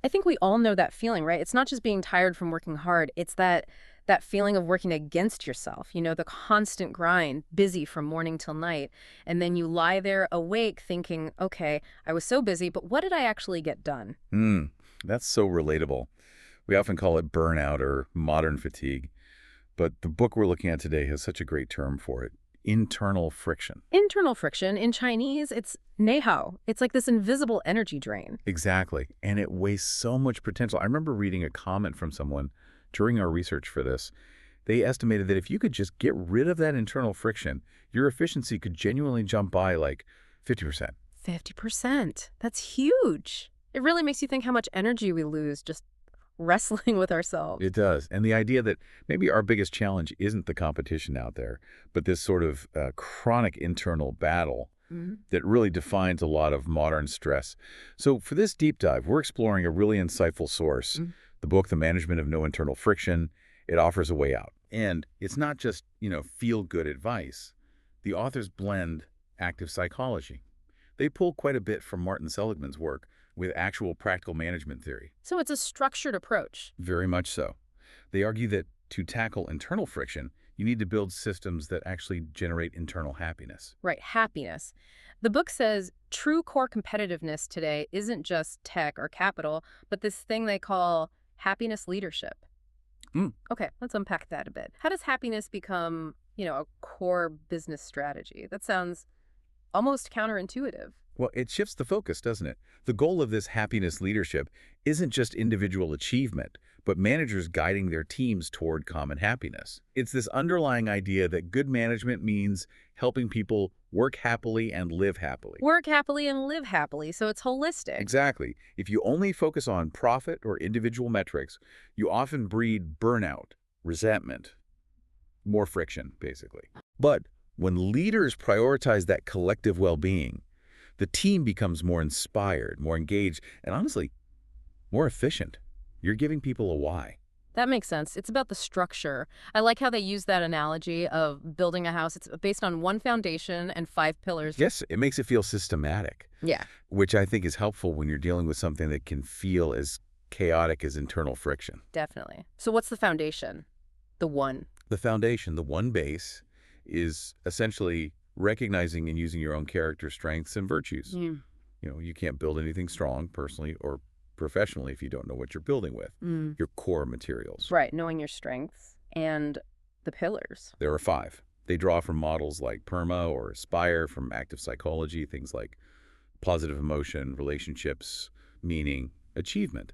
I think we all know that feeling, right? It's not just being tired from working hard. It's that feeling of working against yourself, the constant grind, busy from morning till night. And then you lie there awake thinking, okay, I was so busy, but what did I actually get done? Hmm, that's so relatable. We often call it burnout or modern fatigue, but the book we're looking at today has such a great term for it: internal friction. Internal friction, in Chinese, it's neihao. It's like this invisible energy drain. Exactly. And it wastes so much potential. I remember reading a comment from someone during our research for this. They estimated that if you could just get rid of that internal friction, your efficiency could genuinely jump by like 50%. 50%. That's huge. It really makes you think how much energy we lose just wrestling with ourselves. It does. And the idea that maybe our biggest challenge isn't the competition out there, but this sort of chronic internal battle Mhm. that really defines a lot of modern stress. So for this deep dive, we're exploring a really insightful source, Mm. the book, The Management of No Internal Friction. It offers a way out. And it's not just, feel-good advice. The authors blend active psychology. They pull quite a bit from Martin Seligman's work with actual practical management theory. So it's a structured approach. Very much so. They argue that to tackle internal friction, you need to build systems that actually generate internal happiness. Right, happiness. The book says true core competitiveness today isn't just tech or capital, but this thing they call happiness leadership. Mm. Okay, let's unpack that a bit. How does happiness become, a core business strategy? That sounds almost counterintuitive. Well, it shifts the focus, doesn't it? The goal of this happiness leadership isn't just individual achievement, but managers guiding their teams toward common happiness. It's this underlying idea that good management means helping people work happily and live happily. Work happily and live happily, so it's holistic. Exactly. If you only focus on profit or individual metrics, you often breed burnout, resentment, more friction, basically. But when leaders prioritize that collective well-being, the team becomes more inspired, more engaged, and honestly, more efficient. You're giving people a why. That makes sense. It's about the structure. I like how they use that analogy of building a house. It's based on one foundation and 5 pillars. Yes, it makes it feel systematic, Yeah, which I think is helpful when you're dealing with something that can feel as chaotic as internal friction. definitely. So what's the foundation? The one. The foundation, the one base, is essentially recognizing and using your own character strengths and virtues. Mm. You can't build anything strong personally or professionally if you don't know what you're building with, Mm. your core materials. Right, knowing your strengths and the pillars. There are 5. They draw from models like PERMA or Aspire from active psychology, things like positive emotion, relationships, meaning, achievement.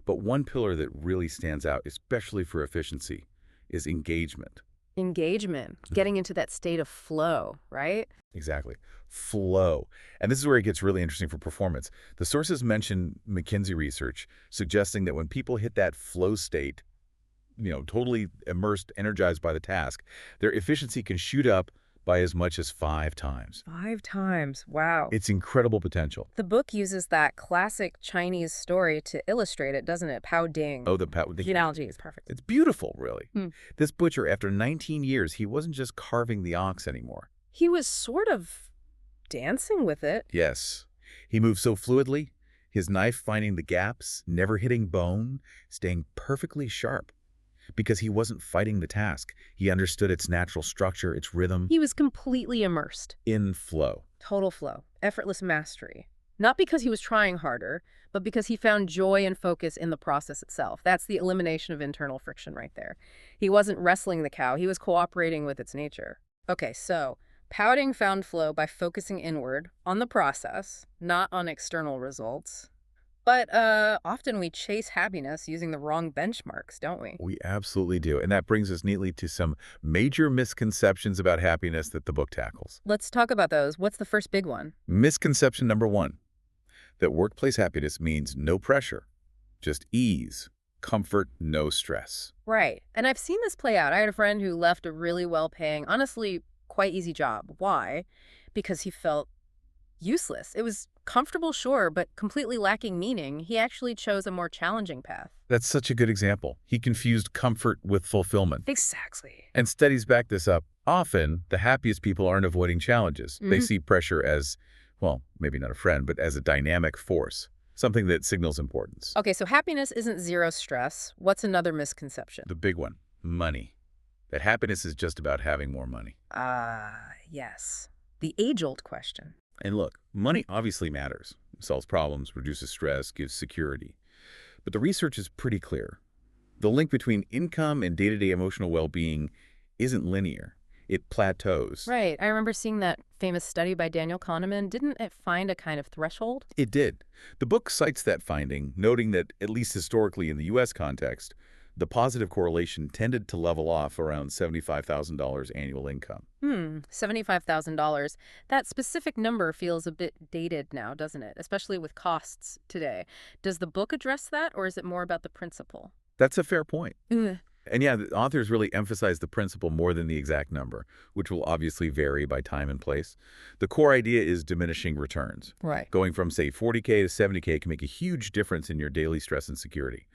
But one pillar that really stands out, especially for efficiency, is engagement. Engagement, getting into that state of flow, right? Exactly. Flow. And this is where it gets really interesting for performance. The sources mention McKinsey research suggesting that when people hit that flow state, totally immersed, energized by the task, their efficiency can shoot up by as much as 5 times. 5 times. Wow. It's incredible potential. The book uses that classic Chinese story to illustrate it, doesn't it? Pao Ding. Oh, The analogy is perfect. it's beautiful, really. Hmm. This butcher, after 19 years, he wasn't just carving the ox anymore. He was sort of dancing with it. Yes. He moved so fluidly, his knife finding the gaps, never hitting bone, staying perfectly sharp. Because he wasn't fighting the task. He understood its natural structure, its rhythm, He was completely immersed. in flow. Total flow. Effortless mastery. Not because he was trying harder, but because he found joy and focus in the process itself. That's the elimination of internal friction right there. He wasn't wrestling the cow. He was cooperating with its nature. Okay, so Pouting found flow by focusing inward on the process, not on external results. But often we chase happiness using the wrong benchmarks, don't we? We absolutely do. And that brings us neatly to some major misconceptions about happiness that the book tackles. Let's talk about those. What's the first big one? Misconception number 1, that workplace happiness means no pressure, just ease, comfort, no stress. Right. And I've seen this play out. I had a friend who left a really well-paying, honestly, quite easy job. Why? Because he felt useless. It was comfortable, sure, but completely lacking meaning. He actually chose a more challenging path. That's such a good example. He confused comfort with fulfillment. Exactly. And studies back this up. Often, the happiest people aren't avoiding challenges. They see pressure as, well, maybe not a friend, but as a dynamic force. something that signals importance. Okay, so happiness isn't zero stress. What's another misconception? The big one, money. That happiness is just about having more money. Yes. The age-old question. And look, money obviously matters. It solves problems, reduces stress, gives security. But the research is pretty clear. The link between income and day-to-day emotional well-being isn't linear. It plateaus. Right. I remember seeing that famous study by Daniel Kahneman. Didn't it find a kind of threshold? It did. The book cites that finding, noting that, at least historically in the U.S. context, the positive correlation tended to level off around $75,000 annual income. $75,000. That specific number feels a bit dated now, doesn't it? Especially with costs today. Does the book address that, or is it more about the principle? That's a fair point. Ugh. And yeah, the authors really emphasize the principle more than the exact number, which will obviously vary by time and place. The core idea is diminishing returns. Right. Going from, say, 40K to 70K can make a huge difference in your daily stress and security.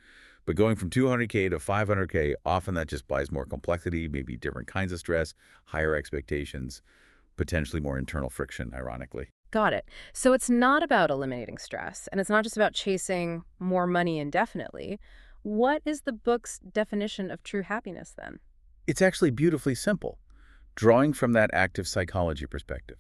But going from 200K to 500K, often that just buys more complexity, maybe different kinds of stress, higher expectations, potentially more internal friction, ironically. Got it. So it's not about eliminating stress, and it's not just about chasing more money indefinitely. What is the book's definition of true happiness, then? It's actually beautifully simple, drawing from that active psychology perspective.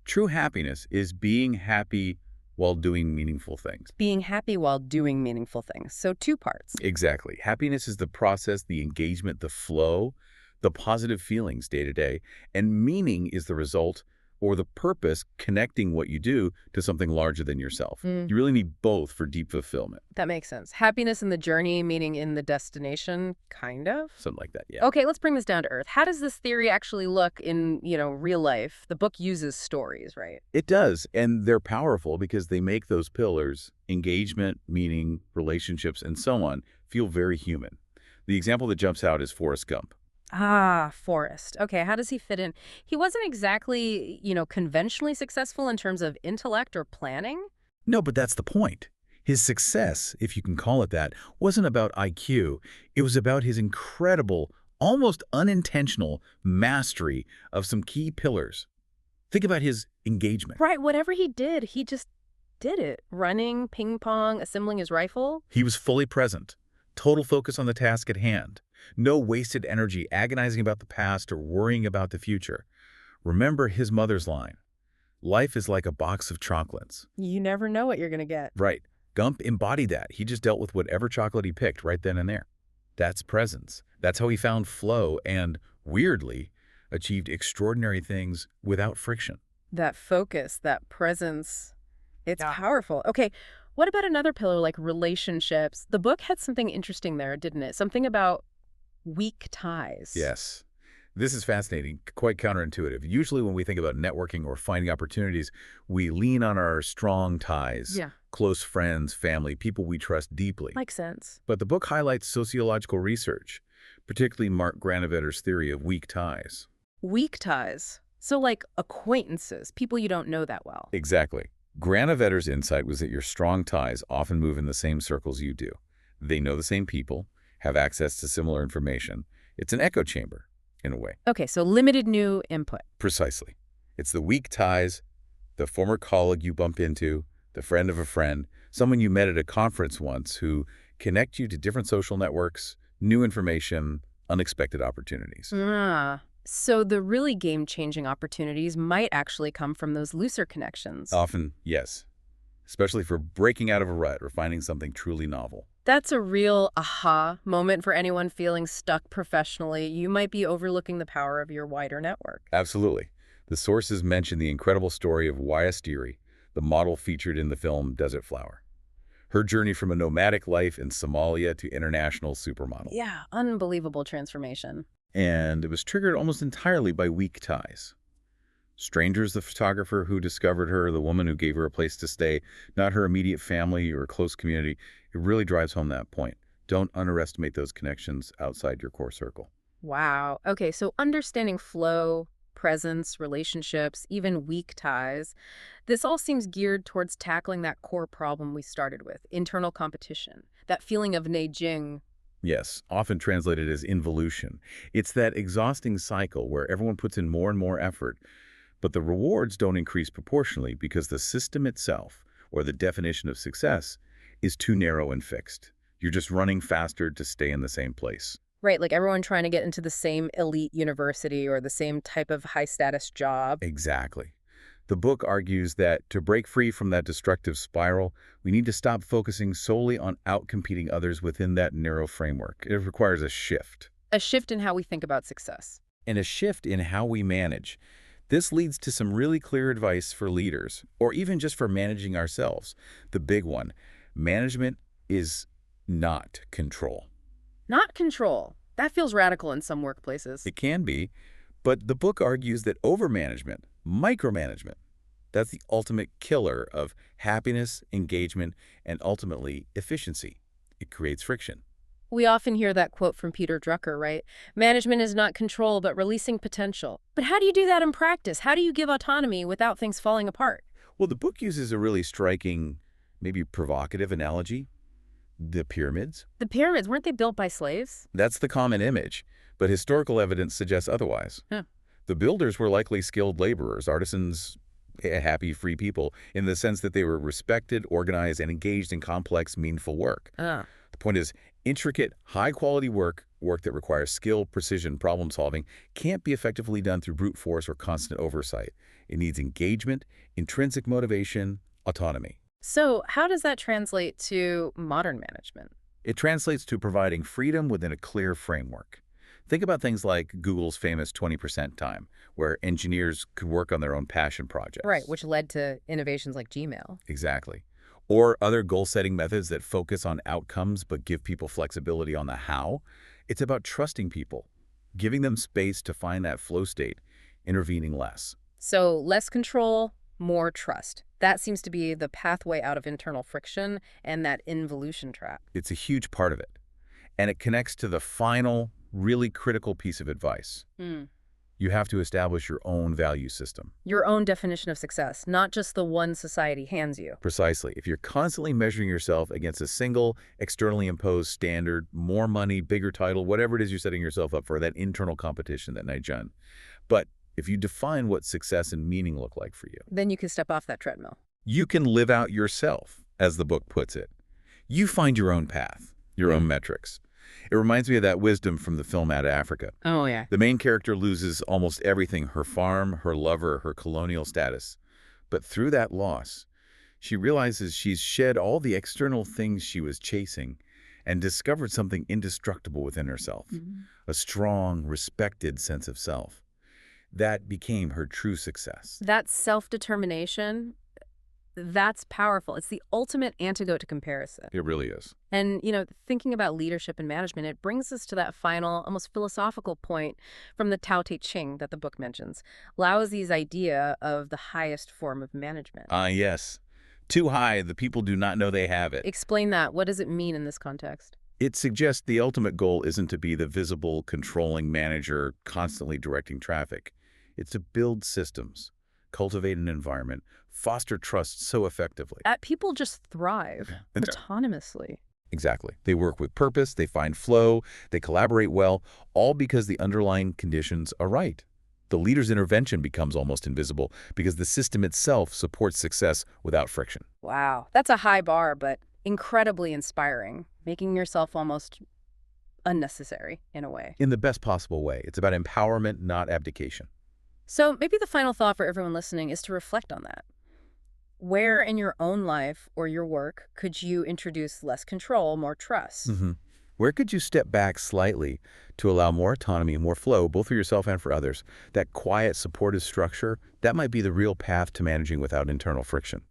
True happiness is being happy while doing meaningful things. Being happy while doing meaningful things. So two parts. Exactly. Happiness is the process, the engagement, the flow, the positive feelings day to day, and meaning is the result or the purpose connecting what you do to something larger than yourself. You really need both for deep fulfillment. That makes sense. Happiness in the journey, meaning in the destination, kind of? Something like that, yeah. Okay, let's bring this down to earth. How does this theory actually look in, real life? The book uses stories, right? It does, and they're powerful because they make those pillars, engagement, meaning, relationships, and so on, feel very human. The example that jumps out is Forrest Gump. Ah, Forrest. Okay, how does he fit in? He wasn't exactly, conventionally successful in terms of intellect or planning. No, but that's the point. His success, if you can call it that, wasn't about IQ. It was about his incredible, almost unintentional mastery of some key pillars. Think about his engagement. Right, whatever he did, he just did it. Running, ping pong, assembling his rifle. He was fully present, total focus on the task at hand. No wasted energy agonizing about the past or worrying about the future. Remember his mother's line, "Life is like a box of chocolates." You never know what you're going to get. Right. Gump embodied that. He just dealt with whatever chocolate he picked right then and there. That's presence. That's how he found flow and, weirdly, achieved extraordinary things without friction. That focus, that presence, it's powerful. Okay, what about another pillar like relationships? The book had something interesting there, didn't it? Something about weak ties. Yes. This is fascinating, quite counterintuitive. Usually when we think about networking or finding opportunities, we lean on our strong ties, Yeah. close friends, family, people we trust deeply. Makes sense. But the book highlights sociological research, particularly Mark Granovetter's theory of weak ties. Weak ties. So like acquaintances, people you don't know that well. Exactly. Granovetter's insight was that your strong ties often move in the same circles you do. They know the same people, have access to similar information. It's an echo chamber, in a way. Okay, so limited new input. Precisely. It's the weak ties, the former colleague you bump into, the friend of a friend, someone you met at a conference once who connect you to different social networks, new information, unexpected opportunities. So the really game-changing opportunities might actually come from those looser connections. Often, yes. Especially for breaking out of a rut or finding something truly novel. That's a real aha moment for anyone feeling stuck professionally. You might be overlooking the power of your wider network. Absolutely. The sources mention the incredible story of Wayastiri, the model featured in the film Desert Flower. Her journey from a nomadic life in Somalia to international supermodel. Yeah, unbelievable transformation. And it was triggered almost entirely by weak ties. Strangers, the photographer who discovered her, the woman who gave her a place to stay, not her immediate family or close community. It really drives home that point. Don't underestimate those connections outside your core circle. Wow. Okay, so understanding flow, presence, relationships, even weak ties, this all seems geared towards tackling that core problem we started with, internal competition, that feeling of Neijing. Yes, often translated as involution. It's that exhausting cycle where everyone puts in more and more effort, but the rewards don't increase proportionally because the system itself, or the definition of success is too narrow and fixed. You're just running faster to stay in the same place. Right, like everyone trying to get into the same elite university or the same type of high-status job. Exactly. The book argues that to break free from that destructive spiral, we need to stop focusing solely on outcompeting others within that narrow framework. It requires a shift. A shift in how we think about success. And a shift in how we manage. This leads to some really clear advice for leaders, or even just for managing ourselves. The big one, management is not control. Not control. That feels radical in some workplaces. It can be, but the book argues that overmanagement, micromanagement, that's the ultimate killer of happiness, engagement, and ultimately efficiency. It creates friction. We often hear that quote from Peter Drucker, right? Management is not control, but releasing potential. But how do you do that in practice? How do you give autonomy without things falling apart? Well, the book uses a really striking, maybe provocative analogy. The pyramids. The pyramids, weren't they built by slaves? That's the common image, but historical evidence suggests otherwise. Huh. The builders were likely skilled laborers, artisans, happy, free people, in the sense that they were respected, organized, and engaged in complex, meaningful work. Ah. The point is, intricate, high-quality work that requires skill, precision, problem-solving, can't be effectively done through brute force or constant oversight. It needs engagement, intrinsic motivation, autonomy. So how does that translate to modern management? It translates to providing freedom within a clear framework. Think about things like Google's famous 20% time, where engineers could work on their own passion projects. Right, which led to innovations like Gmail. Exactly. Or other goal-setting methods that focus on outcomes but give people flexibility on the how. It's about trusting people, giving them space to find that flow state, intervening less. So less control, more trust. That seems to be the pathway out of internal friction and that involution trap. It's a huge part of it. And it connects to the final, really critical piece of advice. You have to establish your own value system. Your own definition of success, not just the one society hands you. Precisely. If you're constantly measuring yourself against a single, externally imposed standard, more money, bigger title, whatever it is you're setting yourself up for, that internal competition, that nijun. But if you define what success and meaning look like for you, Then you can step off that treadmill. you can live out yourself, as the book puts it. You find your own path, your own metrics. It reminds me of that wisdom from the film Out of Africa. Oh, yeah. The main character loses almost everything, her farm, her lover, her colonial status. But through that loss, she realizes she's shed all the external things she was chasing and discovered something indestructible within herself, a strong, respected sense of self. That became her true success. That self-determination, that's powerful. It's the ultimate antidote to comparison. It really is. And, thinking about leadership and management, it brings us to that final, almost philosophical point from the Tao Te Ching that the book mentions. Laozi's idea of the highest form of management. Yes. Too high, the people do not know they have it. Explain that. What does it mean in this context? It suggests the ultimate goal isn't to be the visible, controlling manager constantly directing traffic. It's to build systems, cultivate an environment, foster trust so effectively. People just thrive autonomously. Exactly. They work with purpose, they find flow, they collaborate well, all because the underlying conditions are right. The leader's intervention becomes almost invisible because the system itself supports success without friction. Wow. That's a high bar, but incredibly inspiring, making yourself almost unnecessary in a way. In the best possible way. It's about empowerment, not abdication. So maybe the final thought for everyone listening is to reflect on that. Where in your own life or your work could you introduce less control, more trust? Where could you step back slightly to allow more autonomy, more flow, both for yourself and for others? That quiet, supportive structure, that might be the real path to managing without internal friction.